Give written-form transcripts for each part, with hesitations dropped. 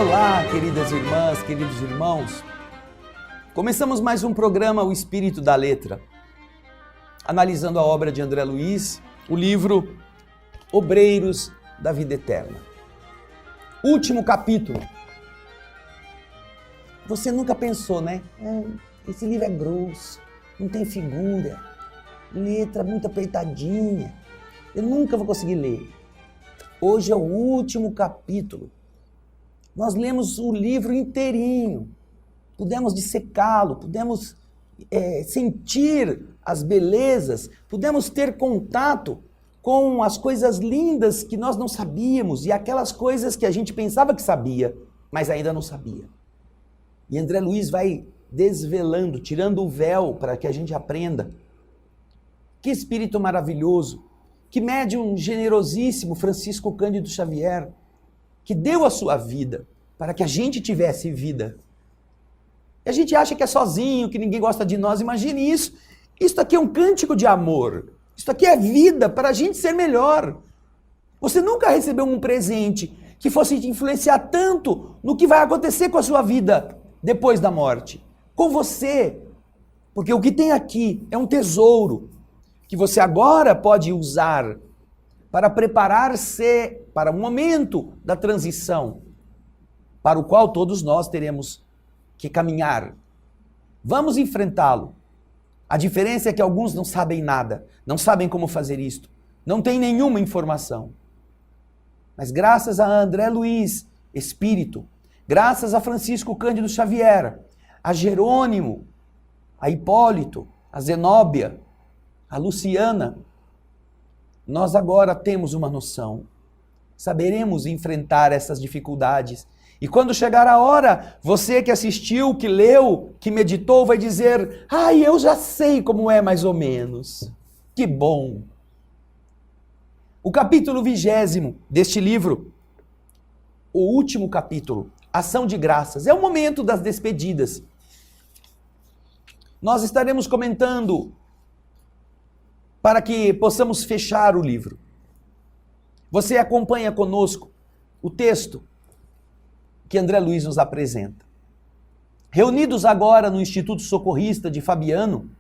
Olá, queridas irmãs, queridos irmãos. Começamos mais um programa, O Espírito da Letra, analisando a obra de André Luiz, o livro Obreiros da Vida Eterna. Último capítulo. Você nunca pensou, né? Esse livro é grosso, não tem figura, letra muito apertadinha. Eu nunca vou conseguir ler. Hoje é o último capítulo. Nós lemos o livro inteirinho, pudemos dissecá-lo, pudemos sentir as belezas, pudemos ter contato com as coisas lindas que nós não sabíamos e aquelas coisas que a gente pensava que sabia, mas ainda não sabia. E André Luiz vai desvelando, tirando o véu para que a gente aprenda. Que espírito maravilhoso, que médium generosíssimo Francisco Cândido Xavier, que deu a sua vida para que a gente tivesse vida. E a gente acha que é sozinho, que ninguém gosta de nós. Imagine isso. Isso aqui é um cântico de amor. Isso aqui é vida para a gente ser melhor. Você nunca recebeu um presente que fosse te influenciar tanto no que vai acontecer com a sua vida depois da morte. Com você. Porque o que tem aqui é um tesouro que você agora pode usar para preparar-se para o momento da transição, para o qual todos nós teremos que caminhar. Vamos enfrentá-lo. A diferença é que alguns não sabem nada, não sabem como fazer isto, não têm nenhuma informação. Mas graças a André Luiz, Espírito, graças a Francisco Cândido Xavier, a Jerônimo, a Hipólito, a Zenóbia, a Luciana, nós agora temos uma noção. Saberemos enfrentar essas dificuldades. E quando chegar a hora, você que assistiu, que leu, que meditou, vai dizer: eu já sei como é mais ou menos. Que bom! O capítulo 20º deste livro, o último capítulo, Ação de Graças, é o momento das despedidas. Nós estaremos comentando para que possamos fechar o livro. Você acompanha conosco o texto que André Luiz nos apresenta. Reunidos agora no Instituto Socorrista de Fabiano,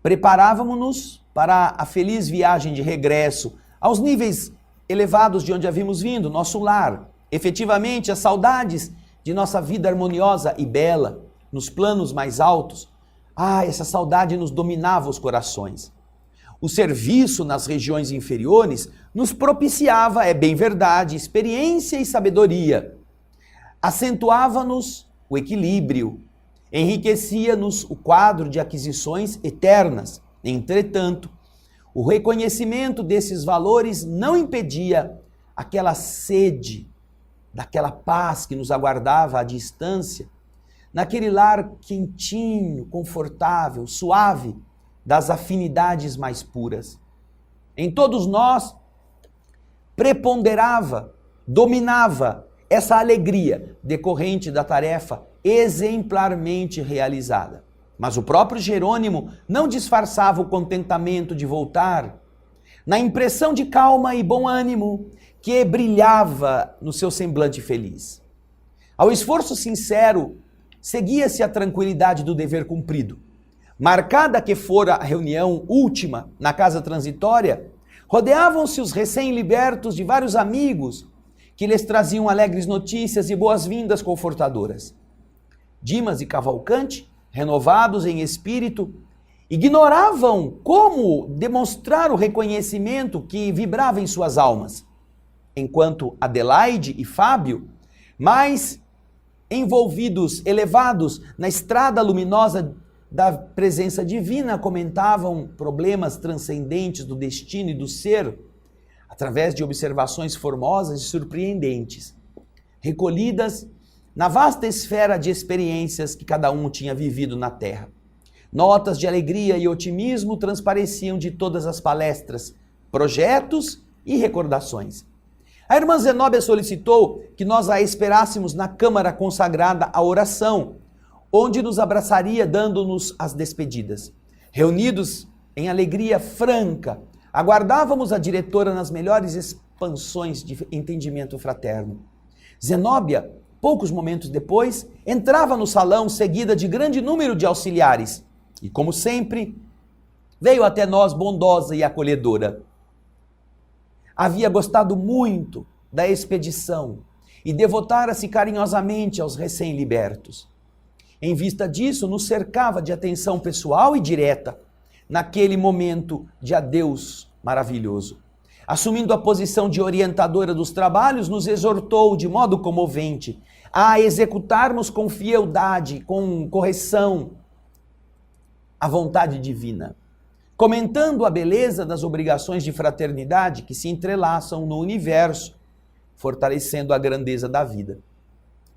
preparávamos-nos para a feliz viagem de regresso aos níveis elevados de onde havíamos vindo, nosso lar. Efetivamente, as saudades de nossa vida harmoniosa e bela, nos planos mais altos. Essa saudade nos dominava os corações. O serviço nas regiões inferiores nos propiciava, é bem verdade, experiência e sabedoria. Acentuava-nos o equilíbrio, enriquecia-nos o quadro de aquisições eternas. Entretanto, o reconhecimento desses valores não impedia aquela sede, daquela paz que nos aguardava à distância, naquele lar quentinho, confortável, suave, das afinidades mais puras. Em todos nós preponderava, dominava essa alegria decorrente da tarefa exemplarmente realizada. Mas o próprio Jerônimo não disfarçava o contentamento de voltar, na impressão de calma e bom ânimo que brilhava no seu semblante feliz. Ao esforço sincero, seguia-se a tranquilidade do dever cumprido. Marcada que fora a reunião última na casa transitória, rodeavam-se os recém-libertos de vários amigos que lhes traziam alegres notícias e boas-vindas confortadoras. Dimas e Cavalcante, renovados em espírito, ignoravam como demonstrar o reconhecimento que vibrava em suas almas, enquanto Adelaide e Fábio, mais envolvidos, elevados na estrada luminosa da presença divina, comentavam problemas transcendentes do destino e do ser, através de observações formosas e surpreendentes, recolhidas na vasta esfera de experiências que cada um tinha vivido na Terra. Notas de alegria e otimismo transpareciam de todas as palestras, projetos e recordações. A irmã Zenóbia solicitou que nós a esperássemos na câmara consagrada à oração, onde nos abraçaria dando-nos as despedidas. Reunidos em alegria franca, aguardávamos a diretora nas melhores expansões de entendimento fraterno. Zenóbia Poucos momentos depois, entrava no salão seguida de grande número de auxiliares e, como sempre, veio até nós bondosa e acolhedora. Havia gostado muito da expedição e devotara-se carinhosamente aos recém-libertos. Em vista disso, nos cercava de atenção pessoal e direta, naquele momento de adeus maravilhoso. Assumindo a posição de orientadora dos trabalhos, nos exortou de modo comovente a executarmos com fieldade, com correção, a vontade divina, comentando a beleza das obrigações de fraternidade que se entrelaçam no universo, fortalecendo a grandeza da vida.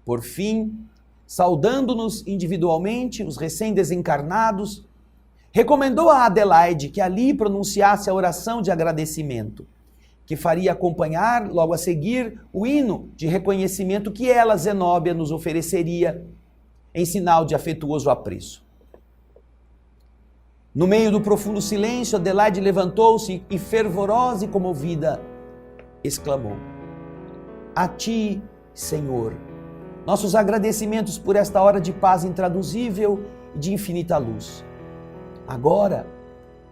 Por fim, saudando-nos individualmente, os recém-desencarnados, recomendou a Adelaide que ali pronunciasse a oração de agradecimento, que faria acompanhar, logo a seguir, o hino de reconhecimento que ela, Zenóbia, nos ofereceria em sinal de afetuoso apreço. No meio do profundo silêncio, Adelaide levantou-se e, fervorosa e comovida, exclamou: a ti, Senhor, nossos agradecimentos por esta hora de paz intraduzível e de infinita luz. Agora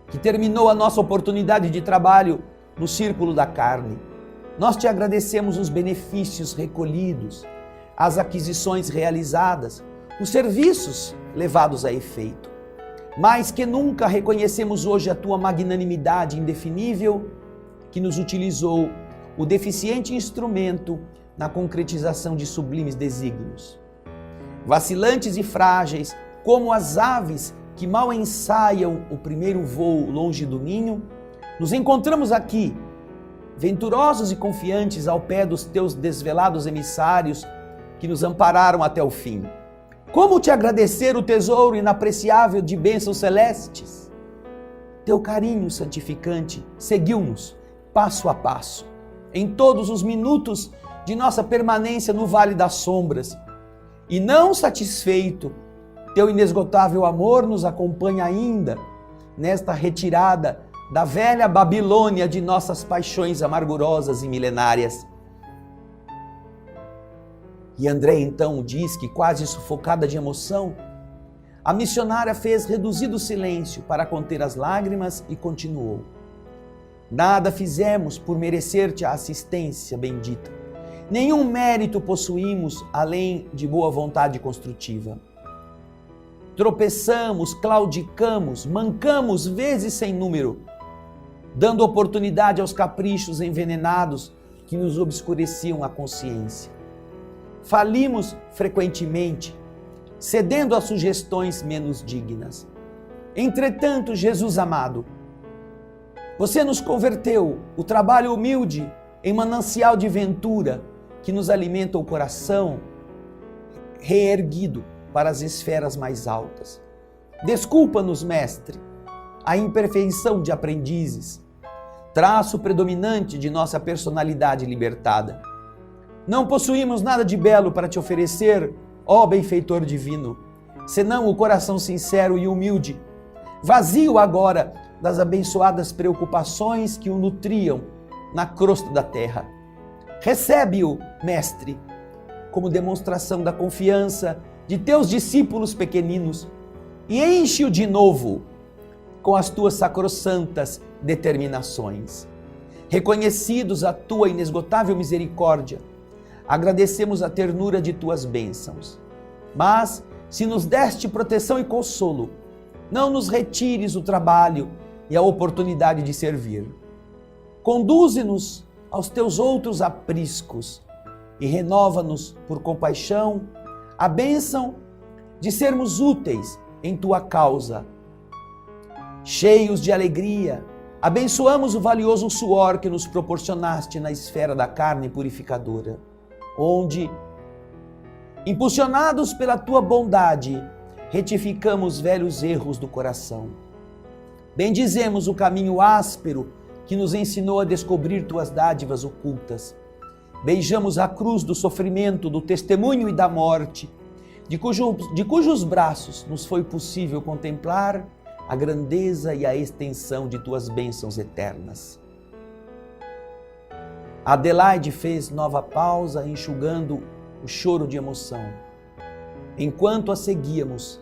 que terminou a nossa oportunidade de trabalho no círculo da carne, nós te agradecemos os benefícios recolhidos, as aquisições realizadas, os serviços levados a efeito. Mais que nunca reconhecemos hoje a tua magnanimidade indefinível que nos utilizou o deficiente instrumento na concretização de sublimes desígnios. Vacilantes e frágeis, como as aves que mal ensaiam o primeiro voo longe do ninho, nos encontramos aqui, venturosos e confiantes ao pé dos teus desvelados emissários que nos ampararam até o fim. Como te agradecer o tesouro inapreciável de bênçãos celestes? Teu carinho santificante seguiu-nos passo a passo, em todos os minutos de nossa permanência no Vale das Sombras. E não satisfeito, teu inesgotável amor nos acompanha ainda nesta retirada da velha Babilônia de nossas paixões amargurosas e milenárias. E André então diz que, quase sufocada de emoção, a missionária fez reduzido silêncio para conter as lágrimas e continuou: nada fizemos por merecer-te a assistência bendita. Nenhum mérito possuímos além de boa vontade construtiva. Tropeçamos, claudicamos, mancamos vezes sem número, dando oportunidade aos caprichos envenenados que nos obscureciam a consciência. Falimos frequentemente, cedendo a sugestões menos dignas. Entretanto, Jesus amado, você nos converteu o trabalho humilde em manancial de ventura que nos alimenta o coração reerguido para as esferas mais altas. Desculpa-nos, Mestre, a imperfeição de aprendizes, traço predominante de nossa personalidade libertada. Não possuímos nada de belo para te oferecer, ó benfeitor divino, senão o coração sincero e humilde, vazio agora das abençoadas preocupações que o nutriam na crosta da terra. Recebe-o, Mestre, como demonstração da confiança de teus discípulos pequeninos e enche-o de novo com as tuas sacrossantas determinações. Reconhecidos a tua inesgotável misericórdia, agradecemos a ternura de tuas bênçãos. Mas, se nos deste proteção e consolo, não nos retires o trabalho e a oportunidade de servir. Conduze-nos aos teus outros apriscos e renova-nos por compaixão a bênção de sermos úteis em tua causa. Cheios de alegria, abençoamos o valioso suor que nos proporcionaste na esfera da carne purificadora, onde, impulsionados pela tua bondade, retificamos velhos erros do coração. Bendizemos o caminho áspero que nos ensinou a descobrir tuas dádivas ocultas. Beijamos a cruz do sofrimento, do testemunho e da morte, de cujos braços nos foi possível contemplar a grandeza e a extensão de tuas bênçãos eternas. Adelaide fez nova pausa, enxugando o choro de emoção, enquanto a seguíamos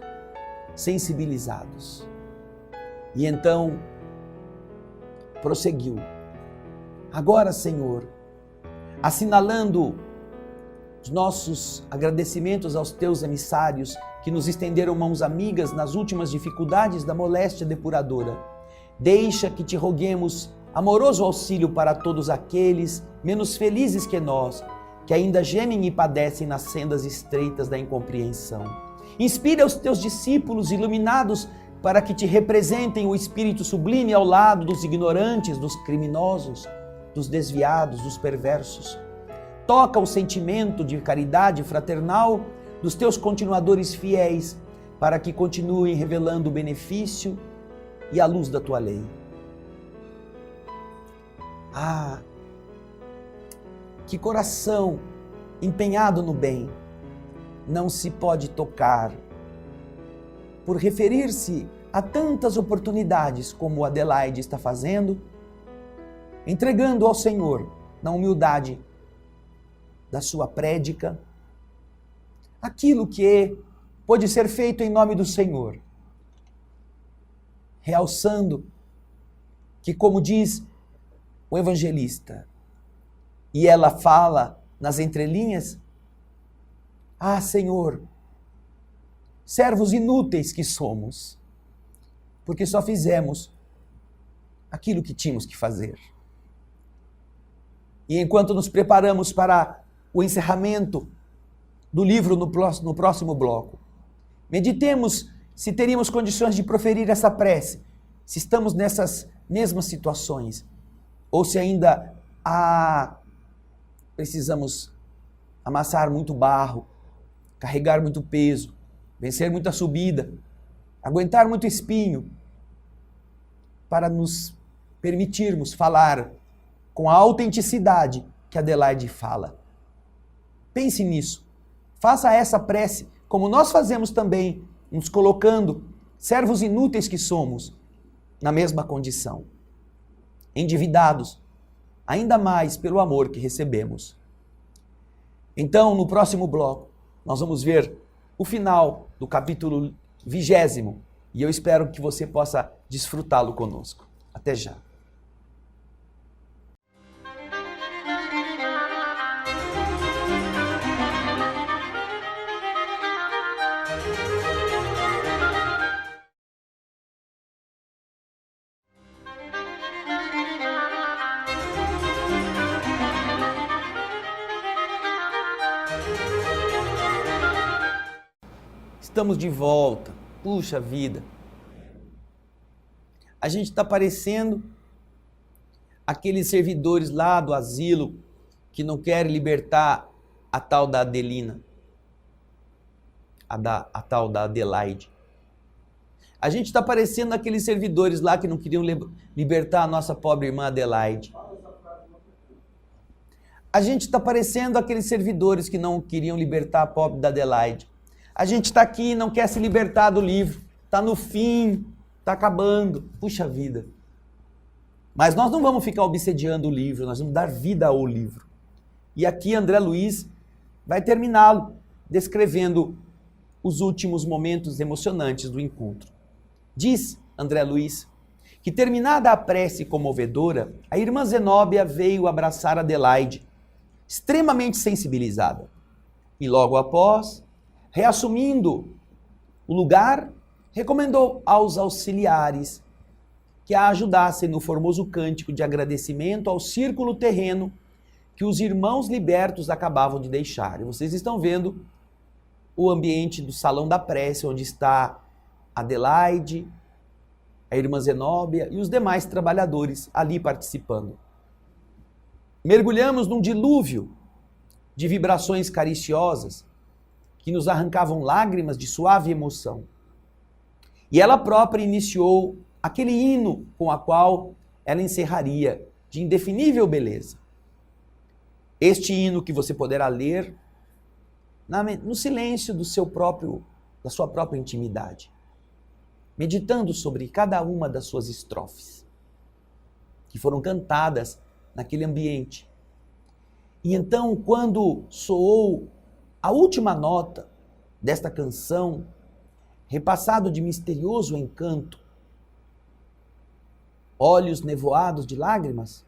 sensibilizados. E então prosseguiu: agora, Senhor, assinalando os nossos agradecimentos aos teus emissários que nos estenderam mãos amigas nas últimas dificuldades da moléstia depuradora, deixa que te roguemos amoroso auxílio para todos aqueles menos felizes que nós, que ainda gemem e padecem nas sendas estreitas da incompreensão. Inspira os teus discípulos iluminados para que te representem o espírito sublime ao lado dos ignorantes, dos criminosos, dos desviados, dos perversos. Toca o sentimento de caridade fraternal dos teus continuadores fiéis, para que continuem revelando o benefício e a luz da tua lei. Ah, que coração empenhado no bem não se pode tocar por referir-se a tantas oportunidades como Adelaide está fazendo, entregando ao Senhor, na humildade da sua prédica, aquilo que pode ser feito em nome do Senhor, realçando que, como diz o evangelista, e ela fala nas entrelinhas: ah, Senhor, servos inúteis que somos, porque só fizemos aquilo que tínhamos que fazer. E enquanto nos preparamos para o encerramento do livro no próximo bloco, meditemos se teríamos condições de proferir essa prece, se estamos nessas mesmas situações, ou se ainda precisamos amassar muito barro, carregar muito peso, vencer muita subida, aguentar muito espinho, para nos permitirmos falar com a autenticidade que Adelaide fala. Pense nisso. Faça essa prece, como nós fazemos também, nos colocando, servos inúteis que somos, na mesma condição, endividados, ainda mais pelo amor que recebemos. Então, no próximo bloco, nós vamos ver o final do capítulo 20, e eu espero que você possa desfrutá-lo conosco. Até já. Estamos de volta. Puxa vida. A gente está parecendo aqueles servidores lá do asilo que não querem libertar a tal da Adelina, a tal da Adelaide. A gente está parecendo aqueles servidores lá que não queriam libertar a nossa pobre irmã Adelaide. A gente está parecendo aqueles servidores que não queriam libertar a pobre da Adelaide. A gente está aqui e não quer se libertar do livro. Está no fim, está acabando. Puxa vida. Mas nós não vamos ficar obsediando o livro, nós vamos dar vida ao livro. E aqui André Luiz vai terminá-lo, descrevendo os últimos momentos emocionantes do encontro. Diz André Luiz que, terminada a prece comovedora, a irmã Zenóbia veio abraçar Adelaide, extremamente sensibilizada. E logo após, reassumindo o lugar, recomendou aos auxiliares que a ajudassem no formoso cântico de agradecimento ao círculo terreno que os irmãos libertos acabavam de deixar. E vocês estão vendo o ambiente do salão da prece, onde está Adelaide, a irmã Zenóbia e os demais trabalhadores ali participando. Mergulhamos num dilúvio de vibrações cariciosas que nos arrancavam lágrimas de suave emoção. E ela própria iniciou aquele hino com a qual ela encerraria, de indefinível beleza. Este hino que você poderá ler no silêncio da sua própria intimidade, meditando sobre cada uma das suas estrofes, que foram cantadas naquele ambiente. E então, quando soou A última nota desta canção, repassado de misterioso encanto, olhos nevoados de lágrimas,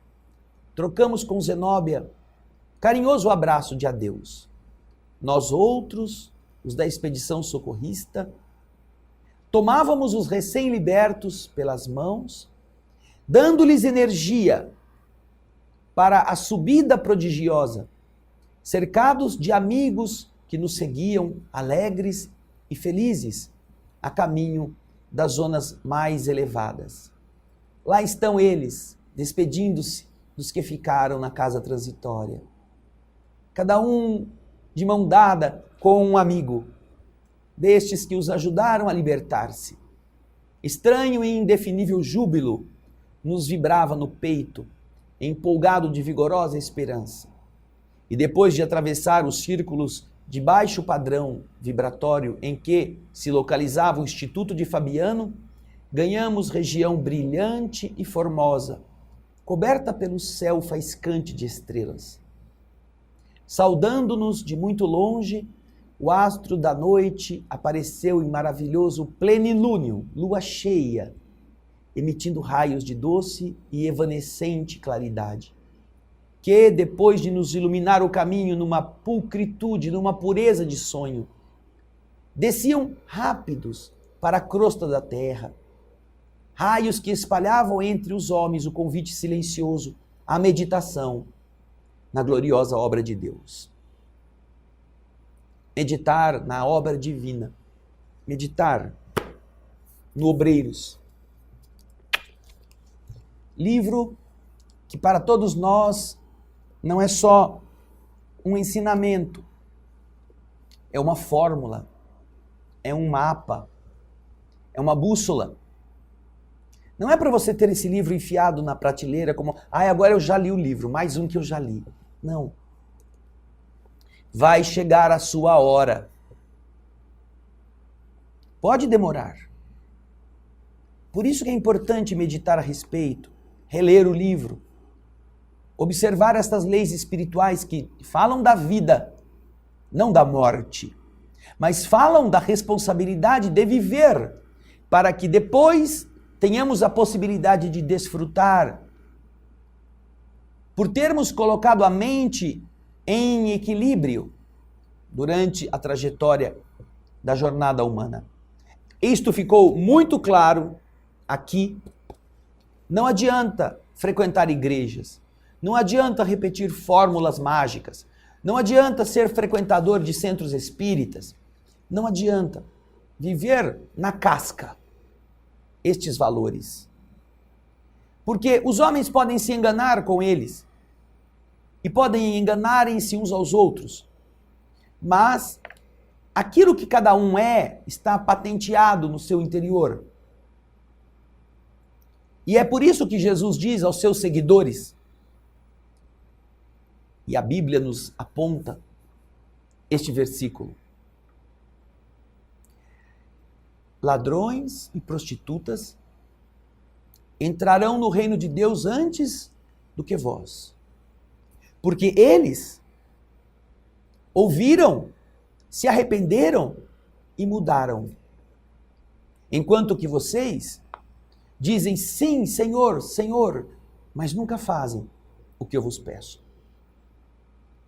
trocamos com Zenóbia carinhoso abraço de adeus. Nós outros, os da expedição socorrista, tomávamos os recém-libertos pelas mãos, dando-lhes energia para a subida prodigiosa, cercados de amigos que nos seguiam alegres e felizes a caminho das zonas mais elevadas. Lá estão eles, despedindo-se dos que ficaram na casa transitória. Cada um de mão dada com um amigo, destes que os ajudaram a libertar-se. Estranho e indefinível júbilo nos vibrava no peito, empolgado de vigorosa esperança. E depois de atravessar os círculos de baixo padrão vibratório em que se localizava o Instituto de Fabiano, ganhamos região brilhante e formosa, coberta pelo céu faiscante de estrelas. Saudando-nos de muito longe, o astro da noite apareceu em maravilhoso plenilúnio, lua cheia, emitindo raios de doce e evanescente claridade, que, depois de nos iluminar o caminho numa pulcritude, numa pureza de sonho, desciam rápidos para a crosta da terra, raios que espalhavam entre os homens o convite silencioso à meditação na gloriosa obra de Deus. Meditar na obra divina, meditar no Obreiros. Livro que para todos nós não é só um ensinamento, é uma fórmula, é um mapa, é uma bússola. Não é para você ter esse livro enfiado na prateleira como, agora eu já li o livro, mais um que eu já li. Não. Vai chegar a sua hora. Pode demorar. Por isso que é importante meditar a respeito, reler o livro, observar estas leis espirituais que falam da vida, não da morte, mas falam da responsabilidade de viver, para que depois tenhamos a possibilidade de desfrutar, por termos colocado a mente em equilíbrio durante a trajetória da jornada humana. Isto ficou muito claro aqui. Não adianta frequentar igrejas, não adianta repetir fórmulas mágicas, não adianta ser frequentador de centros espíritas, não adianta viver na casca estes valores. Porque os homens podem se enganar com eles e podem enganarem-se uns aos outros, mas aquilo que cada um é está patenteado no seu interior. E é por isso que Jesus diz aos seus seguidores, e a Bíblia nos aponta este versículo: ladrões e prostitutas entrarão no reino de Deus antes do que vós. Porque eles ouviram, se arrependeram e mudaram. Enquanto que vocês dizem sim, Senhor, Senhor, mas nunca fazem o que eu vos peço.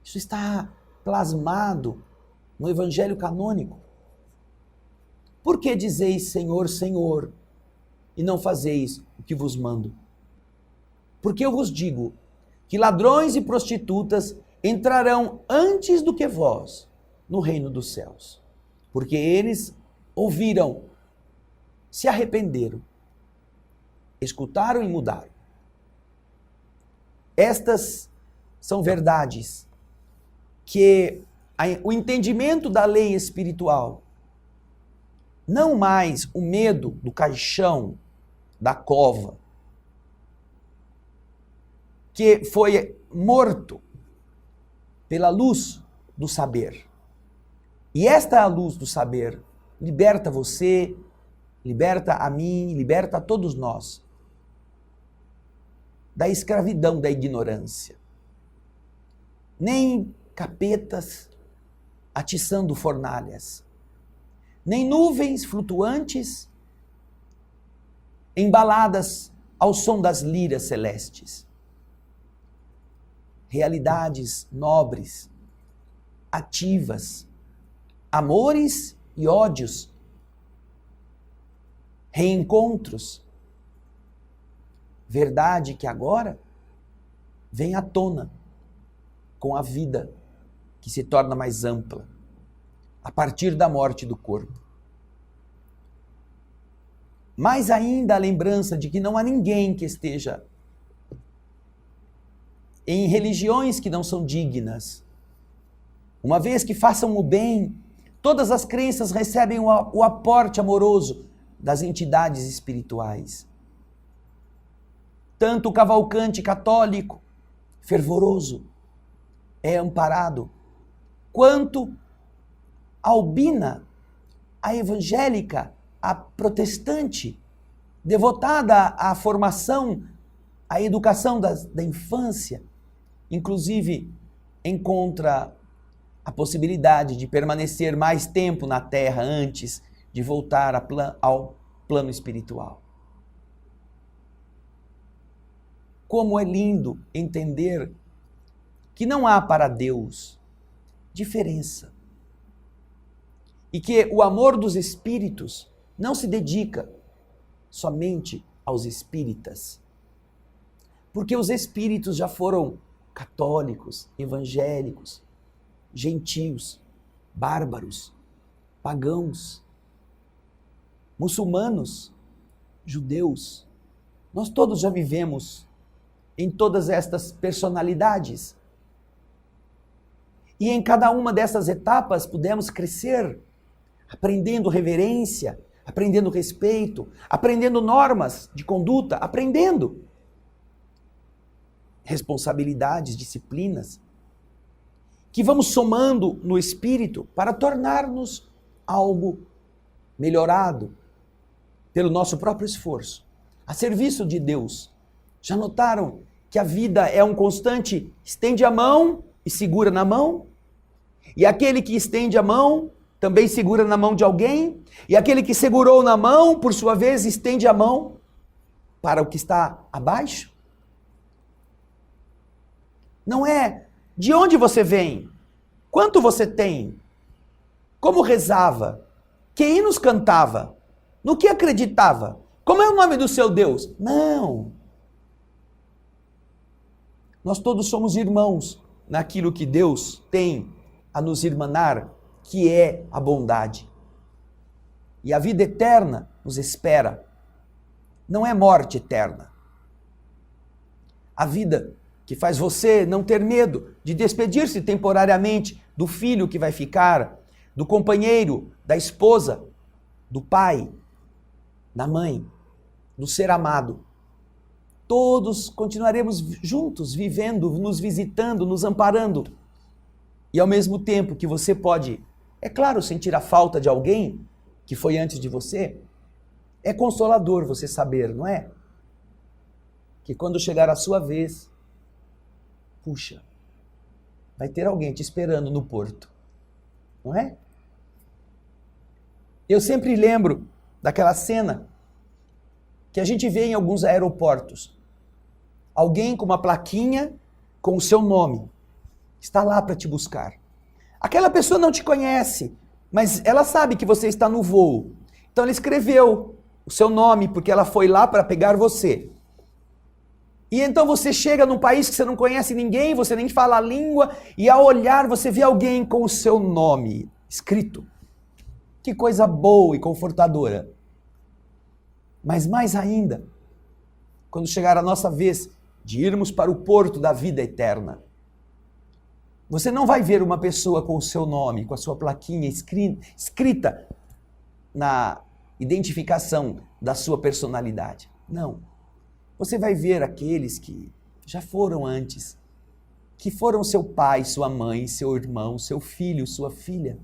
Isso está plasmado no Evangelho canônico. Por que dizeis Senhor, Senhor, e não fazeis o que vos mando? Porque eu vos digo que ladrões e prostitutas entrarão antes do que vós no reino dos céus. Porque eles ouviram, se arrependeram, escutaram e mudaram. Estas são verdades que o entendimento da lei espiritual, não mais o medo do caixão, da cova, que foi morto pela luz do saber. E esta luz do saber liberta você, liberta a mim, liberta a todos nós da escravidão da ignorância. Nem capetas, atiçando fornalhas, nem nuvens flutuantes embaladas ao som das liras celestes. Realidades nobres, ativas, amores e ódios, reencontros, verdade que agora vem à tona com a vida que se torna mais ampla a partir da morte do corpo. Mais ainda a lembrança de que não há ninguém que esteja em religiões que não são dignas. Uma vez que façam o bem, todas as crenças recebem o aporte amoroso das entidades espirituais. Tanto o cavalcante católico, fervoroso, é amparado, quanto a albina, a evangélica, a protestante, devotada à formação, à educação da infância, inclusive encontra a possibilidade de permanecer mais tempo na Terra antes de voltar ao plano espiritual. Como é lindo entender que não há para Deus diferença e que o amor dos espíritos não se dedica somente aos espíritas, porque os espíritos já foram católicos, evangélicos, gentios, bárbaros, pagãos, muçulmanos, judeus. Nós todos já vivemos em todas estas personalidades. E em cada uma dessas etapas pudemos crescer, aprendendo reverência, aprendendo respeito, aprendendo normas de conduta, aprendendo responsabilidades, disciplinas, que vamos somando no espírito para tornar-nos algo melhorado pelo nosso próprio esforço, a serviço de Deus. Já notaram que a vida é um constante estende a mão e segura na mão? E aquele que estende a mão também segura na mão de alguém? E aquele que segurou na mão, por sua vez, estende a mão para o que está abaixo? Não é de onde você vem, quanto você tem, como rezava, que hinos cantava, no que acreditava, como é o nome do seu Deus? Não. Nós todos somos irmãos naquilo que Deus tem a nos irmanar, que é a bondade. E a vida eterna nos espera. Não é morte eterna. A vida que faz você não ter medo de despedir-se temporariamente do filho que vai ficar, do companheiro, da esposa, do pai, da mãe, do ser amado. Todos continuaremos juntos, vivendo, nos visitando, nos amparando. E ao mesmo tempo que você pode, é claro, sentir a falta de alguém que foi antes de você, é consolador você saber, não é? Que quando chegar a sua vez, puxa, vai ter alguém te esperando no porto, não é? Eu sempre lembro daquela cena que a gente vê em alguns aeroportos. Alguém com uma plaquinha com o seu nome está lá para te buscar. Aquela pessoa não te conhece, mas ela sabe que você está no voo. Então ela escreveu o seu nome porque ela foi lá para pegar você. E então você chega num país que você não conhece ninguém, você nem fala a língua, e ao olhar você vê alguém com o seu nome escrito. Que coisa boa e confortadora. Mas mais ainda, quando chegar a nossa vez de irmos para o porto da vida eterna, você não vai ver uma pessoa com o seu nome, com a sua plaquinha escrita na identificação da sua personalidade. Não. Você vai ver aqueles que já foram antes, que foram seu pai, sua mãe, seu irmão, seu filho, sua filha,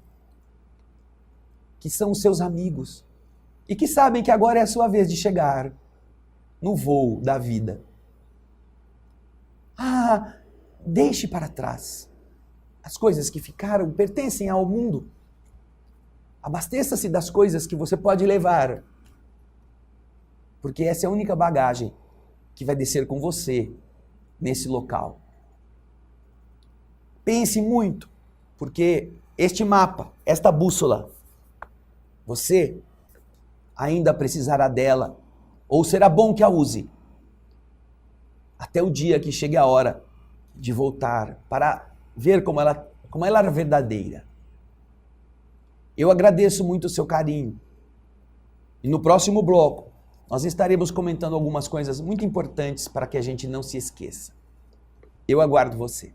que são seus amigos e que sabem que agora é a sua vez de chegar no voo da vida. Deixe para trás As coisas que ficaram pertencem ao mundo. Abasteça-se das coisas que você pode levar, porque essa é a única bagagem que vai descer com você nesse local. Pense muito, porque este mapa, esta bússola, você ainda precisará dela, ou será bom que a use, até o dia que chegue a hora de voltar para ver como ela era verdadeira. Eu agradeço muito o seu carinho. E no próximo bloco, nós estaremos comentando algumas coisas muito importantes para que a gente não se esqueça. Eu aguardo você.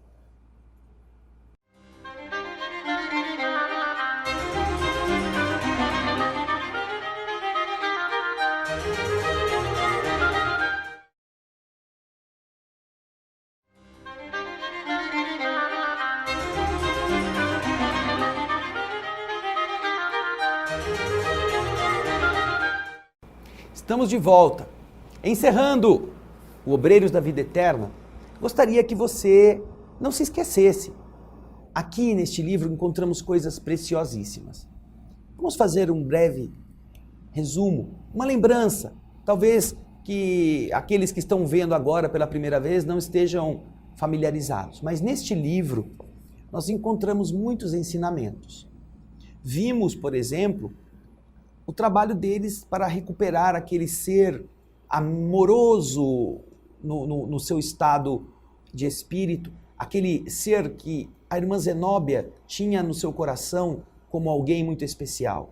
Estamos de volta. Encerrando o Obreiros da Vida Eterna, gostaria que você não se esquecesse. Aqui neste livro encontramos coisas preciosíssimas. Vamos fazer um breve resumo, uma lembrança. Talvez que aqueles que estão vendo agora pela primeira vez não estejam familiarizados. Mas neste livro nós encontramos muitos ensinamentos. Vimos, por exemplo, o trabalho deles para recuperar aquele ser amoroso no seu estado de espírito, aquele ser que a irmã Zenóbia tinha no seu coração como alguém muito especial,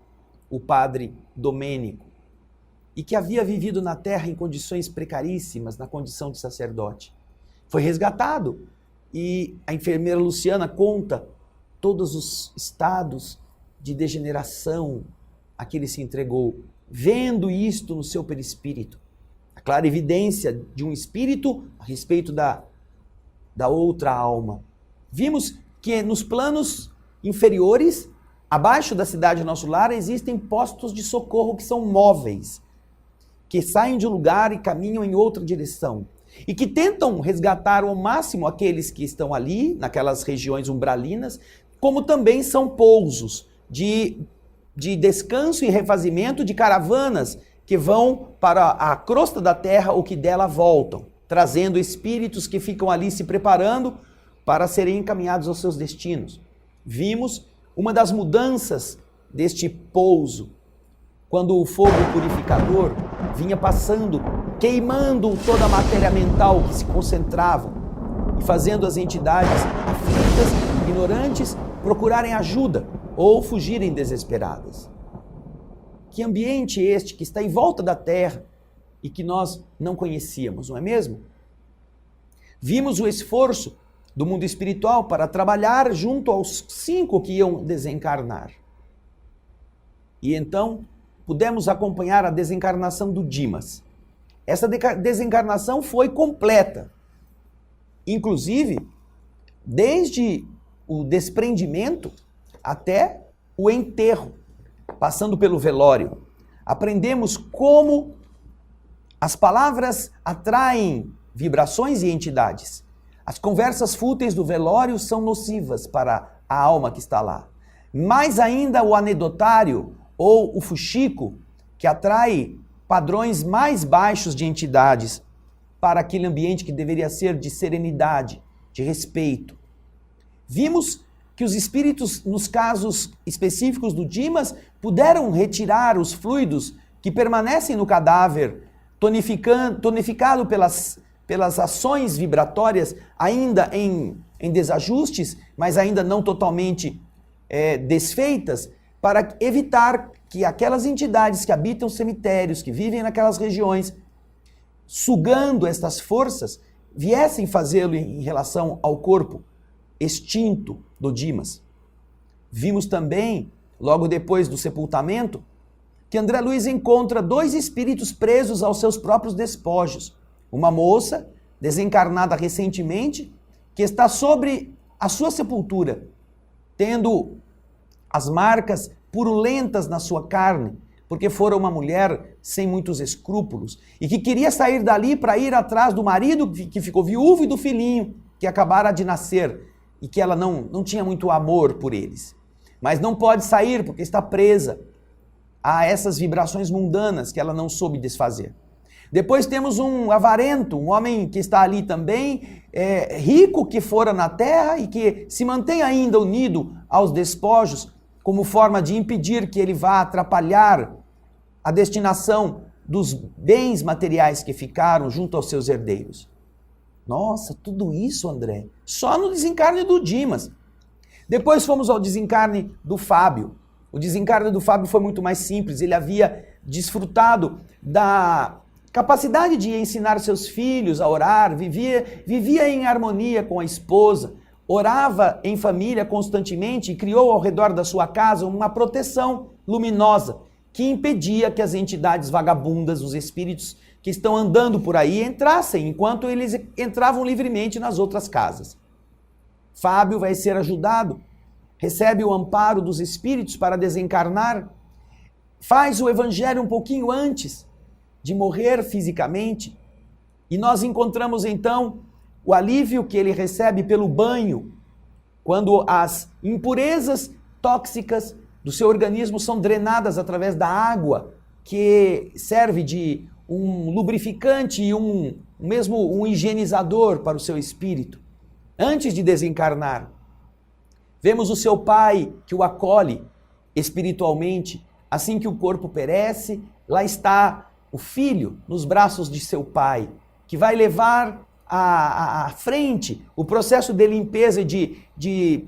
o padre Domênico, e que havia vivido na terra em condições precaríssimas, na condição de sacerdote. Foi resgatado e a enfermeira Luciana conta todos os estados de degeneração a que ele se entregou, vendo isto no seu perispírito. A clara evidência de um espírito a respeito da outra alma. Vimos que nos planos inferiores, abaixo da cidade Nosso Lar, existem postos de socorro que são móveis, que saem de um lugar e caminham em outra direção, e que tentam resgatar ao máximo aqueles que estão ali, naquelas regiões umbralinas, como também são pousos de descanso e refazimento de caravanas que vão para a crosta da terra ou que dela voltam, trazendo espíritos que ficam ali se preparando para serem encaminhados aos seus destinos. Vimos uma das mudanças deste pouso, quando o fogo purificador vinha passando, queimando toda a matéria mental que se concentrava e fazendo as entidades aflitas, ignorantes, procurarem ajuda ou fugirem desesperadas. Que ambiente este que está em volta da terra e que nós não conhecíamos, não é mesmo? Vimos o esforço do mundo espiritual para trabalhar junto aos 5 que iam desencarnar. E então pudemos acompanhar a desencarnação do Dimas. Essa desencarnação foi completa. Inclusive, desde o desprendimento até o enterro, passando pelo velório. Aprendemos como as palavras atraem vibrações e entidades. As conversas fúteis do velório são nocivas para a alma que está lá. Mais ainda o anedotário ou o fuxico, que atrai padrões mais baixos de entidades para aquele ambiente que deveria ser de serenidade, de respeito. Vimos que os espíritos, nos casos específicos do Dimas, puderam retirar os fluidos que permanecem no cadáver, tonificado pelas ações vibratórias, ainda em desajustes, mas ainda não totalmente desfeitas, para evitar que aquelas entidades que habitam cemitérios, que vivem naquelas regiões, sugando estas forças, viessem fazê-lo em relação ao corpo extinto do Dimas. Vimos também, logo depois do sepultamento, que André Luiz encontra 2 espíritos presos aos seus próprios despojos. Uma moça, desencarnada recentemente, que está sobre a sua sepultura, tendo as marcas purulentas na sua carne, porque fora uma mulher sem muitos escrúpulos, e que queria sair dali para ir atrás do marido que ficou viúvo e do filhinho que acabara de nascer, e que ela não tinha muito amor por eles. Mas não pode sair porque está presa a essas vibrações mundanas que ela não soube desfazer. Depois temos um avarento, um homem que está ali também, rico que fora na terra e que se mantém ainda unido aos despojos, como forma de impedir que ele vá atrapalhar a destinação dos bens materiais que ficaram junto aos seus herdeiros. Nossa, tudo isso, André, só no desencarne do Dimas. Depois fomos ao desencarne do Fábio. O desencarne do Fábio foi muito mais simples. Ele havia desfrutado da capacidade de ensinar seus filhos a orar, vivia em harmonia com a esposa, orava em família constantemente e criou ao redor da sua casa uma proteção luminosa que impedia que as entidades vagabundas, os espíritos que estão andando por aí, entrassem, enquanto eles entravam livremente nas outras casas. Fábio vai ser ajudado, recebe o amparo dos espíritos para desencarnar, faz o evangelho um pouquinho antes de morrer fisicamente, e nós encontramos então o alívio que ele recebe pelo banho, quando as impurezas tóxicas do seu organismo são drenadas através da água, que serve de um lubrificante e mesmo um higienizador para o seu espírito. Antes de desencarnar, vemos o seu pai que o acolhe espiritualmente. Assim que o corpo perece, lá está o filho nos braços de seu pai, que vai levar à frente o processo de limpeza e de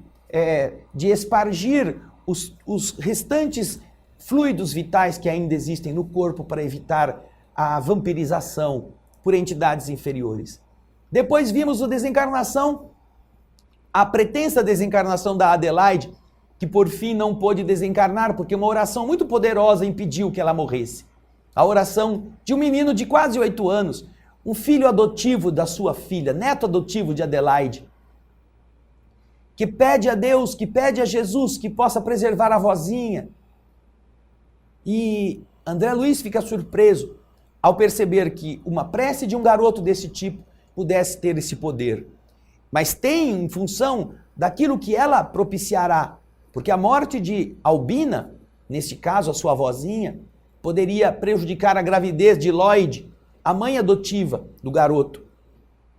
espargir os restantes fluidos vitais que ainda existem no corpo para evitar a vampirização por entidades inferiores. Depois vimos a desencarnação, a pretensa desencarnação da Adelaide, que por fim não pôde desencarnar, porque uma oração muito poderosa impediu que ela morresse. A oração de um menino de quase 8 anos, um filho adotivo da sua filha, neto adotivo de Adelaide, que pede a Deus, que pede a Jesus que possa preservar a vozinha. E André Luiz fica surpreso ao perceber que uma prece de um garoto desse tipo pudesse ter esse poder. Mas tem em função daquilo que ela propiciará, porque a morte de Albina, nesse caso a sua vozinha, poderia prejudicar a gravidez de Lloyd, a mãe adotiva do garoto,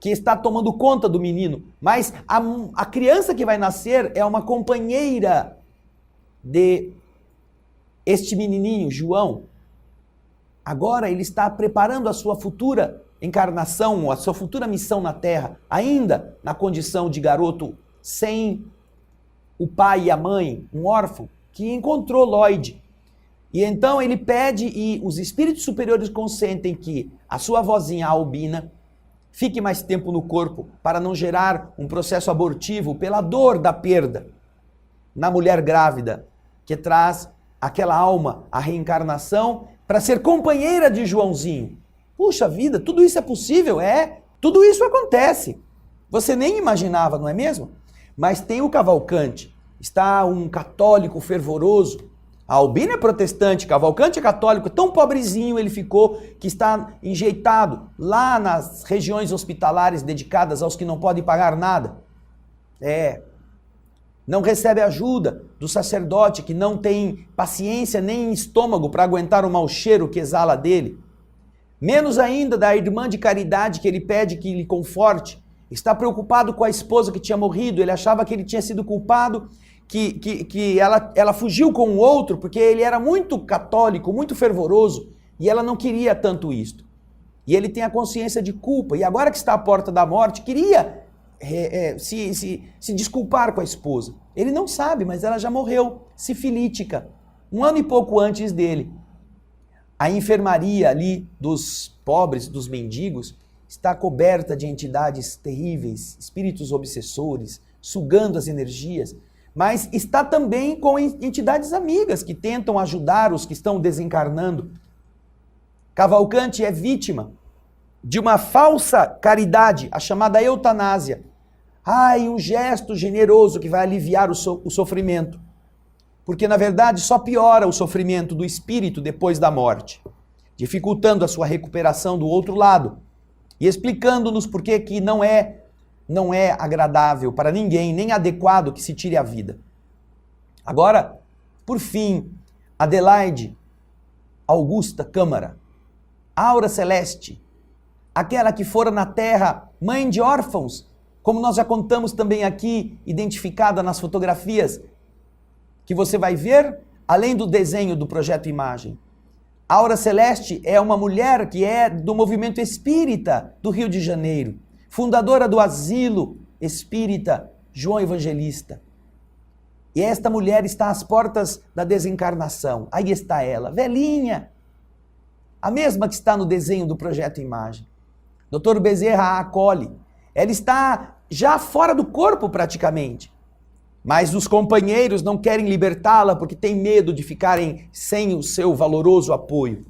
que está tomando conta do menino. Mas a criança que vai nascer é uma companheira de este menininho, João. Agora ele está preparando a sua futura encarnação, a sua futura missão na Terra, ainda na condição de garoto sem o pai e a mãe, um órfão, que encontrou Lloyd. E então ele pede e os espíritos superiores consentem que a sua vozinha, a Albina, fique mais tempo no corpo para não gerar um processo abortivo pela dor da perda na mulher grávida, que traz aquela alma, a reencarnação, para ser companheira de Joãozinho. Puxa vida, tudo isso é possível? Tudo isso acontece. Você nem imaginava, não é mesmo? Mas tem o Cavalcante, está um católico fervoroso. A Albina é protestante, Cavalcante é católico, tão pobrezinho ele ficou que está enjeitado lá nas regiões hospitalares dedicadas aos que não podem pagar nada. Não recebe ajuda do sacerdote que não tem paciência nem estômago para aguentar o mau cheiro que exala dele. Menos ainda da irmã de caridade que ele pede que lhe conforte. Está preocupado com a esposa que tinha morrido, ele achava que ele tinha sido culpado, que ela fugiu com o outro porque ele era muito católico, muito fervoroso, e ela não queria tanto isto. E ele tem a consciência de culpa, e agora que está à porta da morte, queria se desculpar com a esposa. Ele não sabe, mas ela já morreu, sifilítica, 1 ano e pouco antes dele. A enfermaria ali dos pobres, dos mendigos, está coberta de entidades terríveis, espíritos obsessores, sugando as energias, mas está também com entidades amigas que tentam ajudar os que estão desencarnando. Cavalcante é vítima de uma falsa caridade, a chamada eutanásia. Um gesto generoso que vai aliviar o sofrimento. Porque, na verdade, só piora o sofrimento do espírito depois da morte, dificultando a sua recuperação do outro lado e explicando-nos por que não é não é agradável para ninguém, nem adequado que se tire a vida. Agora, por fim, Adelaide Augusta Câmara, Aura Celeste, aquela que fora na terra mãe de órfãos, como nós já contamos também aqui, identificada nas fotografias que você vai ver, além do desenho do Projeto Imagem. Aura Celeste é uma mulher que é do movimento espírita do Rio de Janeiro, fundadora do asilo espírita João Evangelista. E esta mulher está às portas da desencarnação. Aí está ela, velhinha, a mesma que está no desenho do Projeto Imagem. Dr. Bezerra a acolhe. Ela está já fora do corpo praticamente. Mas os companheiros não querem libertá-la porque têm medo de ficarem sem o seu valoroso apoio.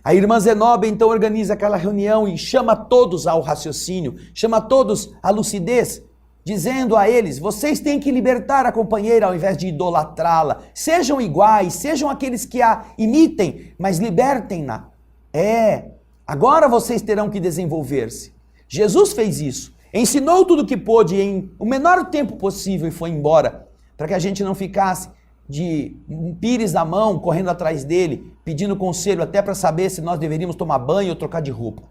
A irmã Zenobia então organiza aquela reunião e chama todos ao raciocínio, chama todos à lucidez, dizendo a eles: vocês têm que libertar a companheira ao invés de idolatrá-la. Sejam iguais, sejam aqueles que a imitem, mas libertem-na. Agora vocês terão que desenvolver-se. Jesus fez isso. Ensinou tudo o que pôde em o menor tempo possível e foi embora, para que a gente não ficasse de um pires na mão, correndo atrás dele, pedindo conselho até para saber se nós deveríamos tomar banho ou trocar de roupa.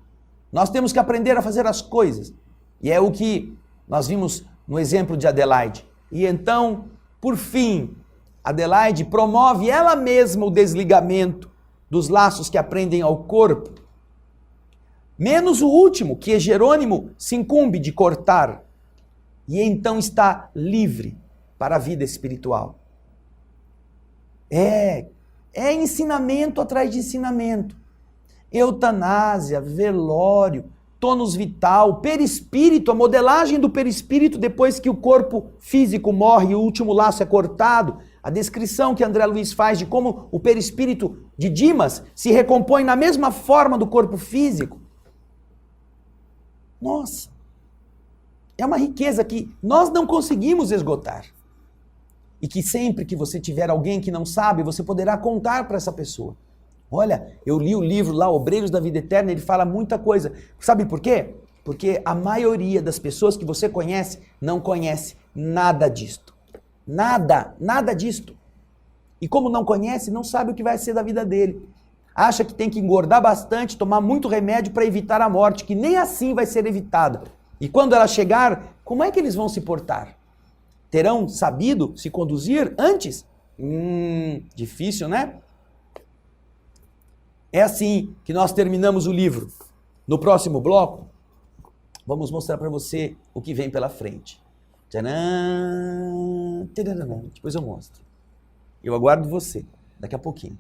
Nós temos que aprender a fazer as coisas. E é o que nós vimos no exemplo de Adelaide. E então, por fim, Adelaide promove ela mesma o desligamento dos laços que aprendem ao corpo, menos o último, que Jerônimo se incumbe de cortar, e então está livre para a vida espiritual. É ensinamento atrás de ensinamento. Eutanásia, velório, tônus vital, perispírito, a modelagem do perispírito depois que o corpo físico morre e o último laço é cortado, a descrição que André Luiz faz de como o perispírito de Dimas se recompõe na mesma forma do corpo físico. Nossa, é uma riqueza que nós não conseguimos esgotar. E que sempre que você tiver alguém que não sabe, você poderá contar para essa pessoa. Olha, eu li o livro lá, Obreiros da Vida Eterna, ele fala muita coisa. Sabe por quê? Porque a maioria das pessoas que você conhece não conhece nada disto. Nada disto. E como não conhece, não sabe o que vai ser da vida dele. Acha que tem que engordar bastante, tomar muito remédio para evitar a morte, que nem assim vai ser evitada. E quando ela chegar, como é que eles vão se portar? Terão sabido se conduzir antes? Difícil, né? É assim que nós terminamos o livro. No próximo bloco, vamos mostrar para você o que vem pela frente. Tcharam! Depois eu mostro. Eu aguardo você daqui a pouquinho.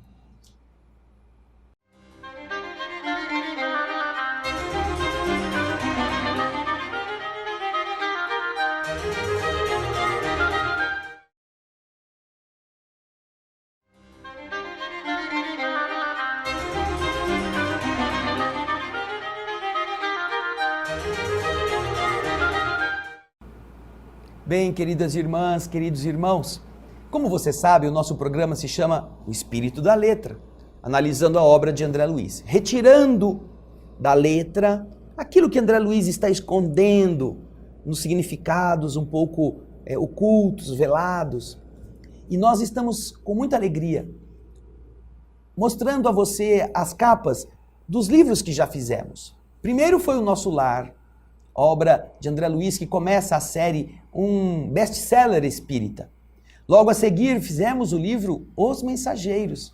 Bem, queridas irmãs, queridos irmãos, como você sabe, o nosso programa se chama O Espírito da Letra, analisando a obra de André Luiz, retirando da letra aquilo que André Luiz está escondendo nos significados um pouco ocultos, velados. E nós estamos com muita alegria mostrando a você as capas dos livros que já fizemos. Primeiro foi O Nosso Lar, obra de André Luiz, que começa a série um best-seller espírita. Logo a seguir fizemos o livro Os Mensageiros,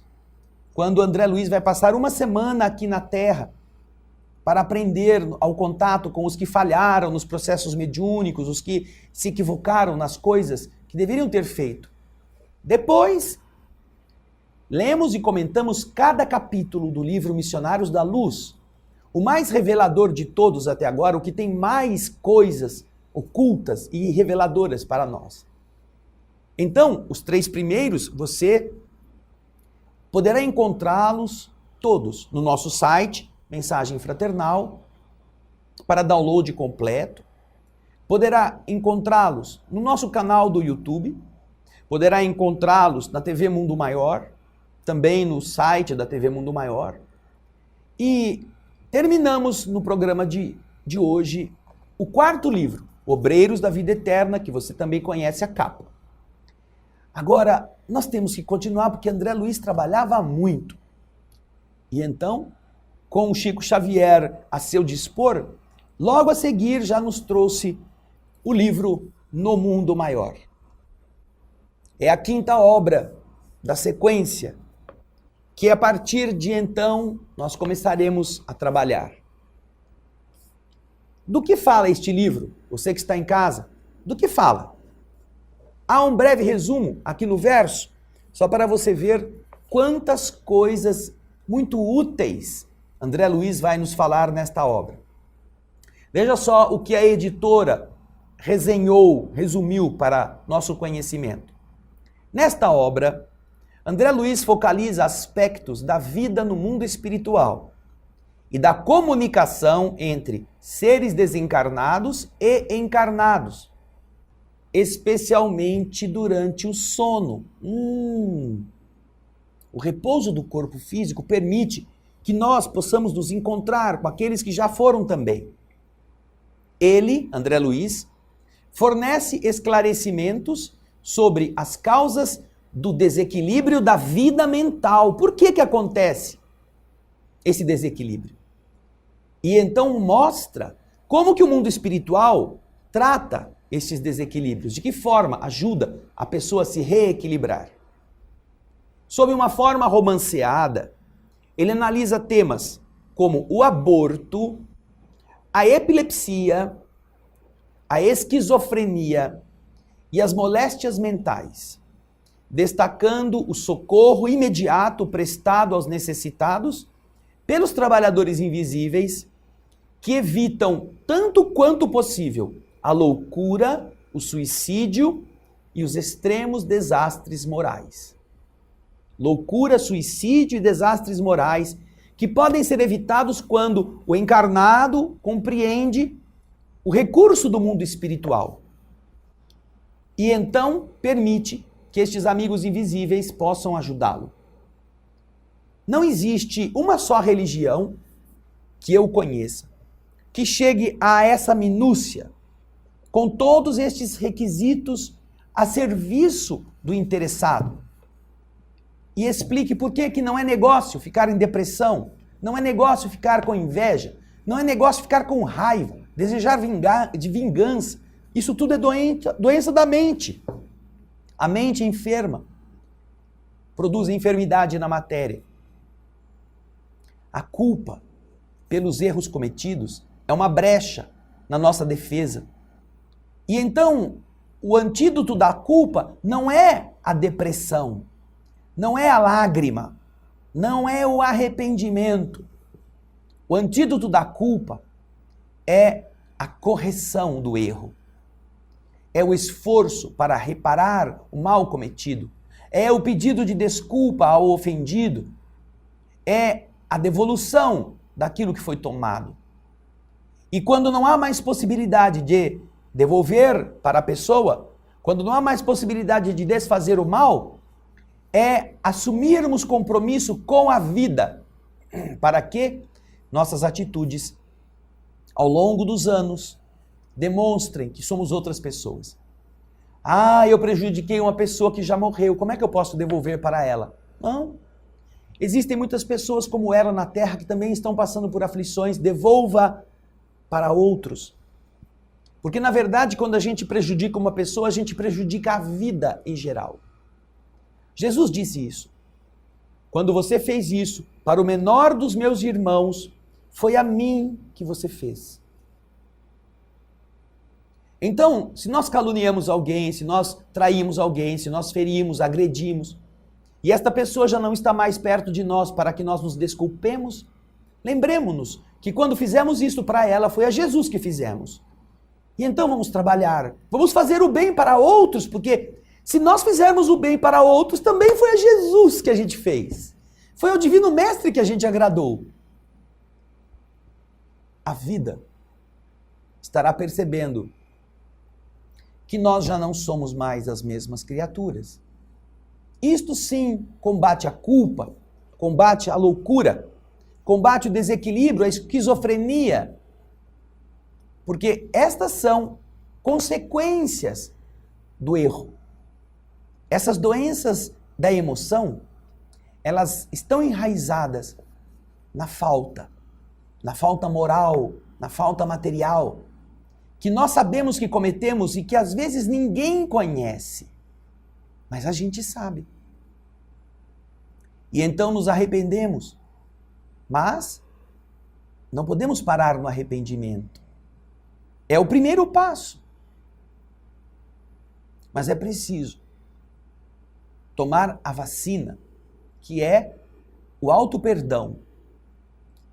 quando André Luiz vai passar uma semana aqui na Terra para aprender ao contato com os que falharam nos processos mediúnicos, os que se equivocaram nas coisas que deveriam ter feito. Depois, lemos e comentamos cada capítulo do livro Missionários da Luz, o mais revelador de todos até agora, o que tem mais coisas ocultas e reveladoras para nós. Então, os 3 primeiros, você poderá encontrá-los todos no nosso site, Mensagem Fraternal, para download completo. Poderá encontrá-los no nosso canal do YouTube, poderá encontrá-los na TV Mundo Maior, também no site da TV Mundo Maior. E terminamos no programa de hoje o 4º livro, Obreiros da Vida Eterna, que você também conhece a capa. Agora, nós temos que continuar porque André Luiz trabalhava muito. E então, com o Chico Xavier a seu dispor, logo a seguir já nos trouxe o livro No Mundo Maior. É a quinta obra da sequência, que a partir de então nós começaremos a trabalhar. Do que fala este livro? Você que está em casa, do que fala? Há um breve resumo aqui no verso, só para você ver quantas coisas muito úteis André Luiz vai nos falar nesta obra. Veja só o que a editora resumiu para nosso conhecimento. Nesta obra, André Luiz focaliza aspectos da vida no mundo espiritual e da comunicação entre seres desencarnados e encarnados, especialmente durante o sono. O repouso do corpo físico permite que nós possamos nos encontrar com aqueles que já foram também. Ele, André Luiz, fornece esclarecimentos sobre as causas do desequilíbrio da vida mental. Por que acontece esse desequilíbrio? E então mostra como que o mundo espiritual trata esses desequilíbrios, de que forma ajuda a pessoa a se reequilibrar. Sob uma forma romanceada, ele analisa temas como o aborto, a epilepsia, a esquizofrenia e as moléstias mentais, destacando o socorro imediato prestado aos necessitados pelos trabalhadores invisíveis que evitam, tanto quanto possível, a loucura, o suicídio e os extremos desastres morais. Loucura, suicídio e desastres morais que podem ser evitados quando o encarnado compreende o recurso do mundo espiritual e então permite que estes amigos invisíveis possam ajudá-lo. Não existe uma só religião que eu conheça que chegue a essa minúcia, com todos estes requisitos a serviço do interessado. E explique por que não é negócio ficar em depressão, não é negócio ficar com inveja, não é negócio ficar com raiva, desejar vingança. Isso tudo é doença da mente. A mente enferma produz enfermidade na matéria. A culpa pelos erros cometidos é uma brecha na nossa defesa. E então, o antídoto da culpa não é a depressão, não é a lágrima, não é o arrependimento. O antídoto da culpa é a correção do erro. É o esforço para reparar o mal cometido. É o pedido de desculpa ao ofendido. É a devolução daquilo que foi tomado. E quando não há mais possibilidade de devolver para a pessoa, quando não há mais possibilidade de desfazer o mal, é assumirmos compromisso com a vida, para que nossas atitudes, ao longo dos anos, demonstrem que somos outras pessoas. Eu prejudiquei uma pessoa que já morreu, como é que eu posso devolver para ela? Não. Existem muitas pessoas como ela na Terra que também estão passando por aflições, devolva para outros. Porque, na verdade, quando a gente prejudica uma pessoa, a gente prejudica a vida em geral. Jesus disse isso. Quando você fez isso para o menor dos meus irmãos, foi a mim que você fez. Então, se nós caluniamos alguém, se nós traímos alguém, se nós ferimos, agredimos, e esta pessoa já não está mais perto de nós para que nós nos desculpemos, lembremos-nos que quando fizemos isso para ela, foi a Jesus que fizemos. E então vamos trabalhar, vamos fazer o bem para outros, porque se nós fizermos o bem para outros, também foi a Jesus que a gente fez. Foi ao Divino Mestre que a gente agradou. A vida estará percebendo que nós já não somos mais as mesmas criaturas. Isto sim combate a culpa, combate a loucura, combate o desequilíbrio, a esquizofrenia. Porque estas são consequências do erro. Essas doenças da emoção, elas estão enraizadas na falta moral, na falta material, que nós sabemos que cometemos e que às vezes ninguém conhece, mas a gente sabe. E então nos arrependemos, mas não podemos parar no arrependimento. É o primeiro passo. Mas é preciso tomar a vacina, que é o auto-perdão,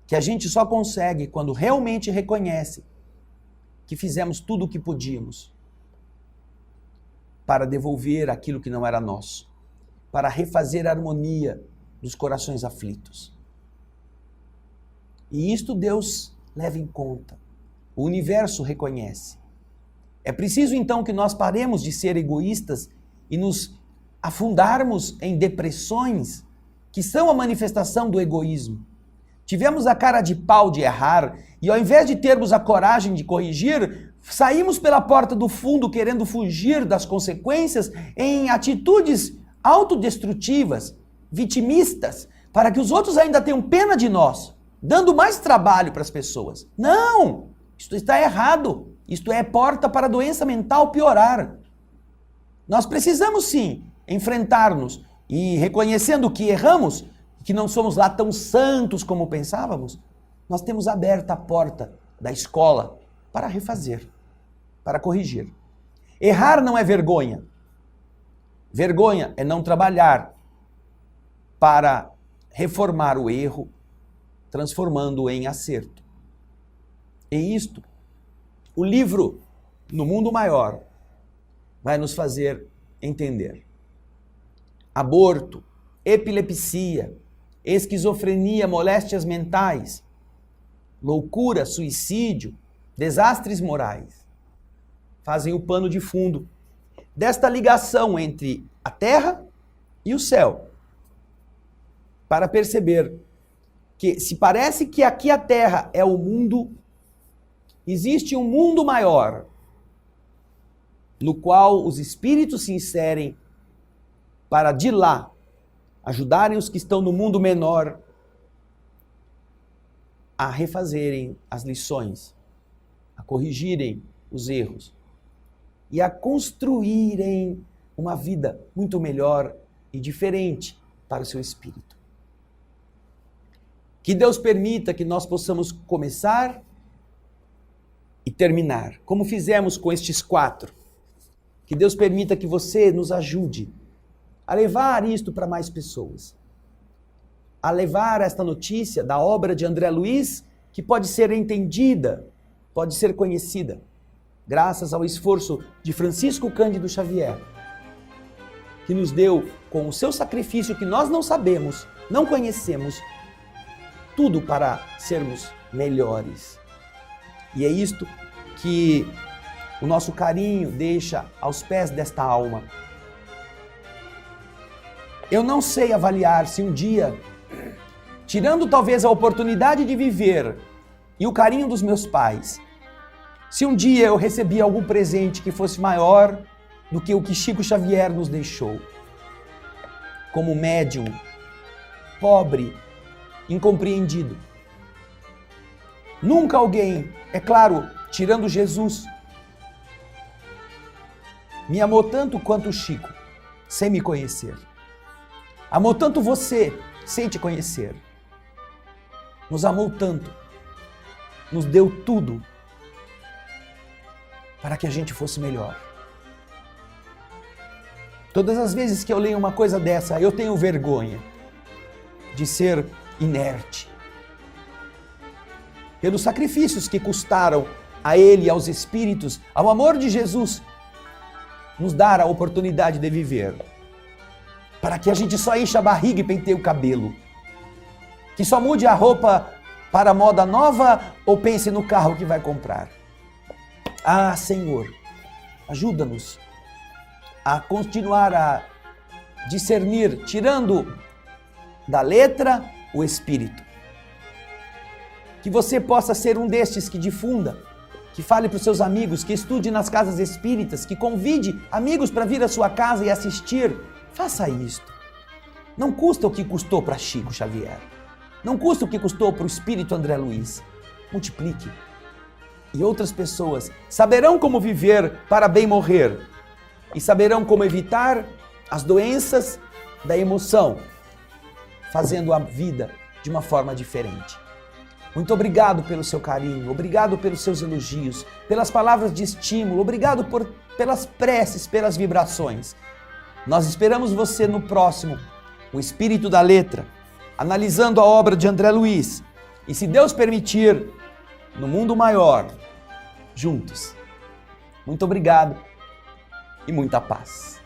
que a gente só consegue quando realmente reconhece que fizemos tudo o que podíamos para devolver aquilo que não era nosso, para refazer a harmonia dos corações aflitos. E isto Deus leva em conta, o universo reconhece. É preciso então que nós paremos de ser egoístas e nos afundarmos em depressões que são a manifestação do egoísmo. Tivemos a cara de pau de errar e ao invés de termos a coragem de corrigir, saímos pela porta do fundo querendo fugir das consequências em atitudes autodestrutivas, vitimistas, para que os outros ainda tenham pena de nós, dando mais trabalho para as pessoas. Não! Isto está errado. Isto é porta para a doença mental piorar. Nós precisamos sim enfrentar-nos e reconhecendo que erramos, que não somos lá tão santos como pensávamos, nós temos aberta a porta da escola para refazer, para corrigir. Errar não é vergonha. Vergonha é não trabalhar para reformar o erro, transformando-o em acerto. E isto, o livro No Mundo Maior vai nos fazer entender. Aborto, epilepsia, esquizofrenia, moléstias mentais, loucura, suicídio, desastres morais, fazem o pano de fundo desta ligação entre a terra e o céu, para perceber que se parece que aqui a terra é o mundo, existe um mundo maior, no qual os espíritos se inserem para de lá ajudarem os que estão no mundo menor a refazerem as lições, a corrigirem os erros e a construírem uma vida muito melhor e diferente para o seu espírito. Que Deus permita que nós possamos começar e terminar, como fizemos com estes 4. Que Deus permita que você nos ajude a levar isto para mais pessoas. A levar esta notícia da obra de André Luiz, que pode ser entendida, pode ser conhecida, graças ao esforço de Francisco Cândido Xavier, que nos deu, com o seu sacrifício que nós não sabemos, não conhecemos, tudo para sermos melhores. E é isto que o nosso carinho deixa aos pés desta alma. Eu não sei avaliar se um dia, tirando talvez a oportunidade de viver e o carinho dos meus pais, se um dia eu recebi algum presente que fosse maior do que o que Chico Xavier nos deixou, como médium, pobre, incompreendido. Nunca alguém, é claro, tirando Jesus, me amou tanto quanto o Chico, sem me conhecer. Amou tanto você, sem te conhecer. Nos amou tanto, nos deu tudo para que a gente fosse melhor. Todas as vezes que eu leio uma coisa dessa, eu tenho vergonha de ser inerte. Pelos sacrifícios que custaram a ele e aos espíritos, ao amor de Jesus, nos dar a oportunidade de viver. Para que a gente só encha a barriga e penteie o cabelo. Que só mude a roupa para a moda nova ou pense no carro que vai comprar. Ah, Senhor, ajuda-nos a continuar a discernir, tirando da letra o espírito. Que você possa ser um destes que difunda, que fale para os seus amigos, que estude nas casas espíritas, que convide amigos para vir à sua casa e assistir. Faça isto. Não custa o que custou para Chico Xavier. Não custa o que custou para o espírito André Luiz. Multiplique. E outras pessoas saberão como viver para bem morrer. E saberão como evitar as doenças da emoção, fazendo a vida de uma forma diferente. Muito obrigado pelo seu carinho, obrigado pelos seus elogios, pelas palavras de estímulo, obrigado pelas preces, pelas vibrações. Nós esperamos você no próximo, o Espírito da Letra, analisando a obra de André Luiz. E se Deus permitir, no mundo maior, juntos. Muito obrigado e muita paz.